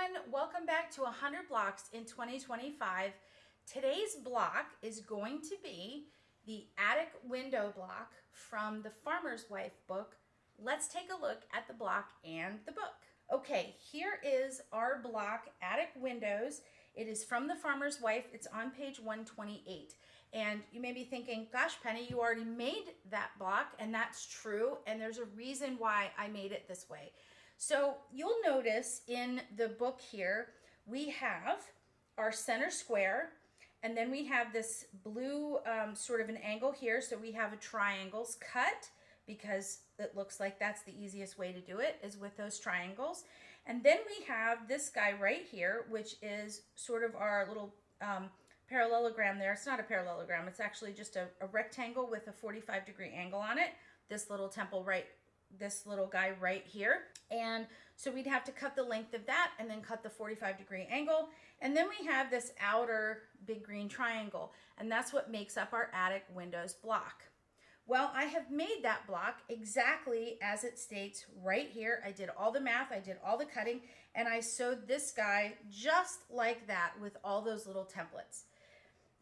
everyone, welcome back to 100 Blocks in 2025. Today's block is going to be the attic window block from the Farmer's Wife book. Let's take a look at the block and the book. Okay, here is our block, Attic Windows. It is from the Farmer's Wife. It's on page 128. And you may be thinking, gosh, Penny, you already made that block, and that's true, and there's a reason why I made it this way. So you'll notice in the book here, we have our center square, and then we have this blue sort of an angle here. So we have a triangles cut because it looks like that's the easiest way to do it is with those triangles. And then we have this guy right here, which is sort of our little parallelogram there. It's not a parallelogram. It's actually just a rectangle with a 45-degree angle on it. This little temple this little guy right here. And so we'd have to cut the length of that and then cut the 45-degree angle. And then we have this outer big green triangle, and that's what makes up our attic windows block. Well, I have made that block exactly as it states right here. I did all the math, I did all the cutting, and I sewed this guy just like that with all those little templates.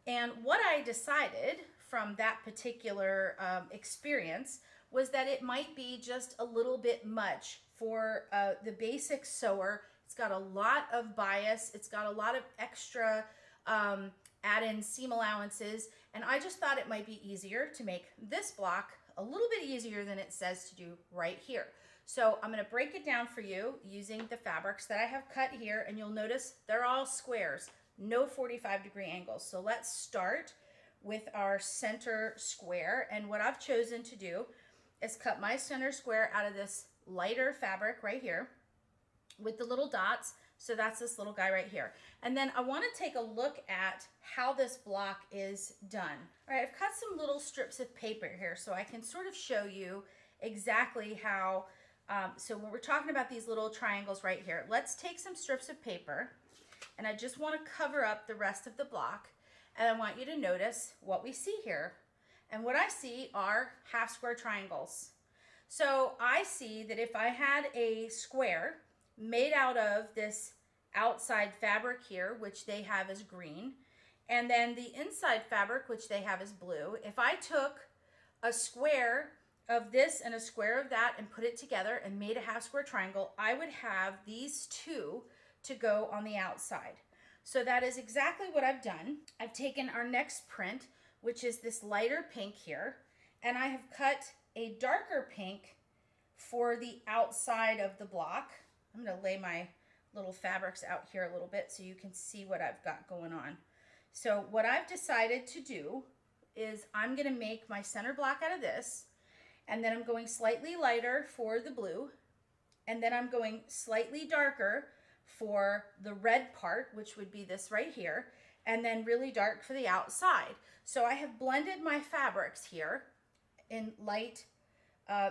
And what I decided from that particular experience was that it might be just a little bit much for the basic sewer. It's got a lot of bias. It's got a lot of extra add-in seam allowances. And I just thought it might be easier to make this block a little bit easier than it says to do right here. So I'm going to break it down for you using the fabrics that I have cut here. And you'll notice they're all squares, no 45-degree angles. So let's start with our center square. And what I've chosen to do is cut my center square out of this lighter fabric right here with the little dots. So that's this little guy right here. And then I want to take a look at how this block is done. All right, I've cut some little strips of paper here so I can sort of show you exactly how, so when we're talking about these little triangles right here, let's take some strips of paper, and I just want to cover up the rest of the block. And I want you to notice what we see here. And what I see are half square triangles. So I see that if I had a square made out of this outside fabric here, which they have as green, and then the inside fabric, which they have as blue, if I took a square of this and a square of that and put it together and made a half square triangle, I would have these two to go on the outside. So that is exactly what I've done. I've taken our next print, which is this lighter pink here, and I have cut a darker pink for the outside of the block. I'm going to lay my little fabrics out here a little bit so you can see what I've got going on. So what I've decided to do is I'm going to make my center block out of this, and then I'm going slightly lighter for the blue, and then I'm going slightly darker for the red part, which would be this right here, and then really dark for the outside. So I have blended my fabrics here in light,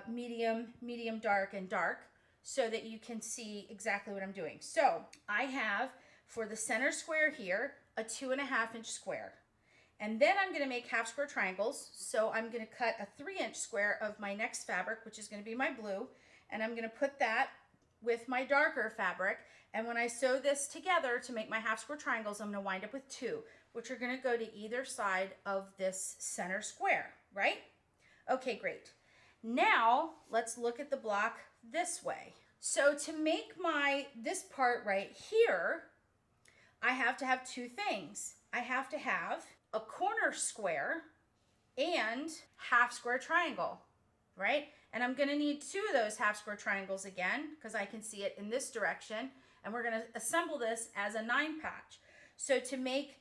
medium dark, and dark so that you can see exactly what I'm doing. So I have, for the center square here, a 2.5-inch square. And then I'm going to make half square triangles. So I'm going to cut a 3-inch square of my next fabric, which is going to be my blue, and I'm going to put that with my darker fabric. And when I sew this together to make my half square triangles, I'm going to wind up with 2, which are going to go to either side of this center square, right? Okay, great. Now let's look at the block this way. So to make this part right here, I have to have 2 things. I have to have a corner square and half square triangle, right? And I'm going to need 2 of those half square triangles again because I can see it in this direction. And we're going to assemble this as a 9 patch. So to make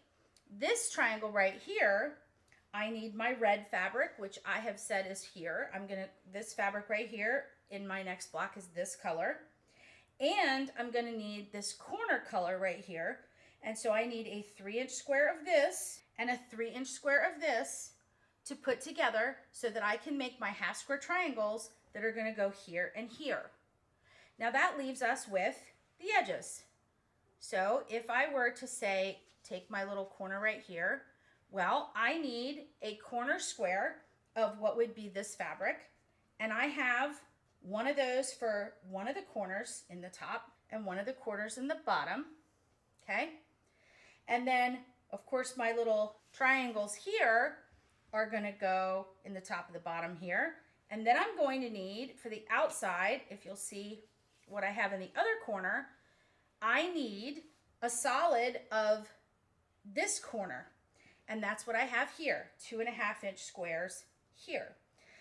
this triangle right here, I need my red fabric, which I have said is here. This fabric right here in my next block is this color. And I'm going to need this corner color right here. And so I need a 3-inch square of this and a 3-inch square of this to put together so that I can make my half square triangles that are going to go here and here. Now that leaves us with the edges. So if I were to say, take my little corner right here, well, I need a corner square of what would be this fabric, and I have one of those for one of the corners in the top, and 1 1/4 in the bottom, okay? And then, of course, my little triangles here are gonna go in the top of the bottom here. And then I'm going to need, for the outside, if you'll see what I have in the other corner, I need a solid of this corner. And that's what I have here, 2.5-inch squares here.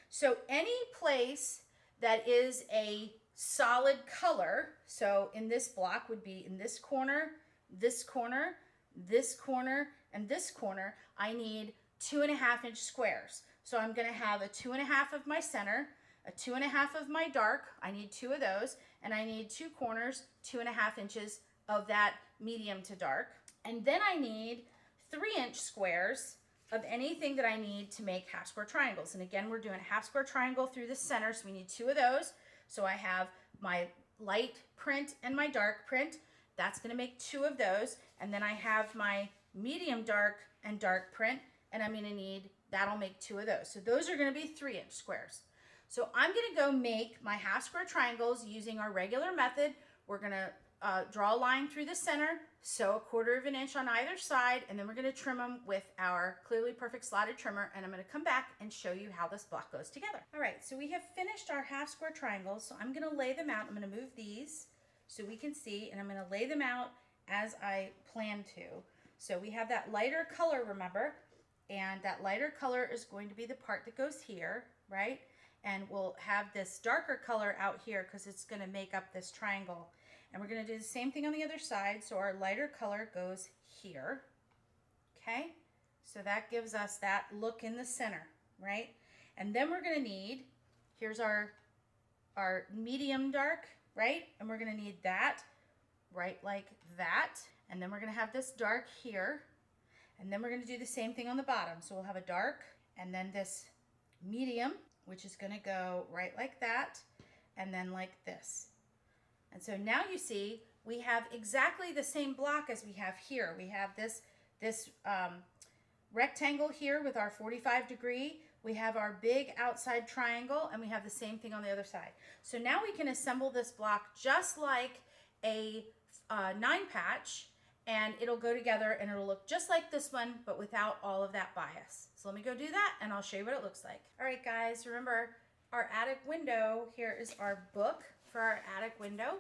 So any place that is a solid color, so in this block would be in this corner, this corner, this corner, and this corner, I need 2.5-inch squares. So I'm gonna have a 2.5 of my center, a 2.5 of my dark, I need 2 of those, and I need 2 corners, 2.5 inches of that medium to dark. And then I need 3-inch squares of anything that I need to make half square triangles. And again, we're doing a half square triangle through the center, so we need 2 of those. So I have my light print and my dark print. That's gonna make 2 of those. And then I have my medium dark and dark print, and I'm gonna need, that'll make 2 of those. So those are gonna be 3-inch squares. So I'm gonna go make my half square triangles using our regular method. We're gonna draw a line through the center, sew 1/4 of an inch on either side, and then we're gonna trim them with our Clearly Perfect slotted trimmer, and I'm gonna come back and show you how this block goes together. All right, so we have finished our half square triangles, so I'm gonna lay them out. I'm gonna move these so we can see, and I'm gonna lay them out as I plan to. So we have that lighter color, remember, and that lighter color is going to be the part that goes here, right? And we'll have this darker color out here because it's gonna make up this triangle. And we're gonna do the same thing on the other side. So our lighter color goes here, okay? So that gives us that look in the center, right? And then we're gonna need, here's our medium dark, right? And we're gonna need that right like that. And then we're gonna have this dark here. And then we're gonna do the same thing on the bottom. So we'll have a dark and then this medium, which is gonna go right like that, and then like this. And so now you see we have exactly the same block as we have here. We have this rectangle here with our 45-degree. We have our big outside triangle, and we have the same thing on the other side. So now we can assemble this block just like a 9-patch, and it'll go together and it'll look just like this one, but without all of that bias. So let me go do that and I'll show you what it looks like. All right, guys, remember our attic window. Here is our book for our attic window,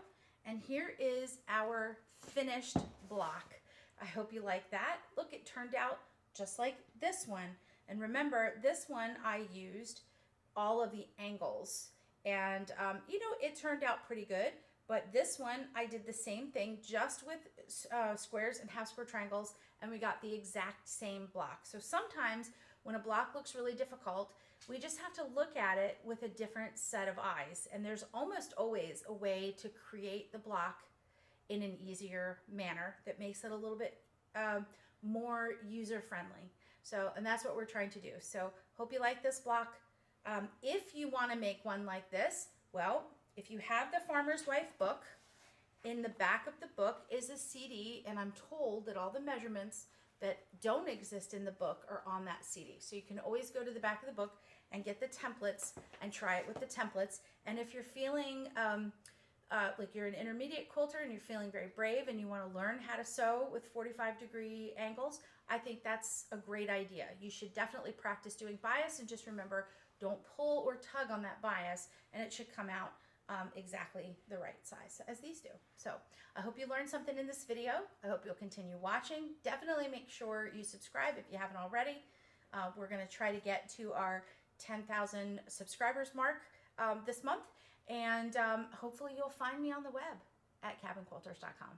and here is our finished block. I hope you like that. Look, it turned out just like this one. And remember, this one I used all of the angles, and you know, it turned out pretty good. But this one, I did the same thing, just with squares and half square triangles, and we got the exact same block. So sometimes when a block looks really difficult, we just have to look at it with a different set of eyes. And there's almost always a way to create the block in an easier manner that makes it a little bit more user-friendly. So, and that's what we're trying to do. So hope you like this block. If you want to make one like this, well, if you have the Farmer's Wife book, in the back of the book is a CD, and I'm told that all the measurements that don't exist in the book are on that CD. So you can always go to the back of the book and get the templates and try it with the templates. And if you're feeling like you're an intermediate quilter and you're feeling very brave and you want to learn how to sew with 45-degree angles, I think that's a great idea. You should definitely practice doing bias, and just remember, don't pull or tug on that bias, and it should come out exactly the right size as these do. So I hope you learned something in this video. I hope you'll continue watching. Definitely make sure you subscribe if you haven't already. We're going to try to get to our 10,000 subscribers mark this month, and hopefully you'll find me on the web at cabinquilters.com.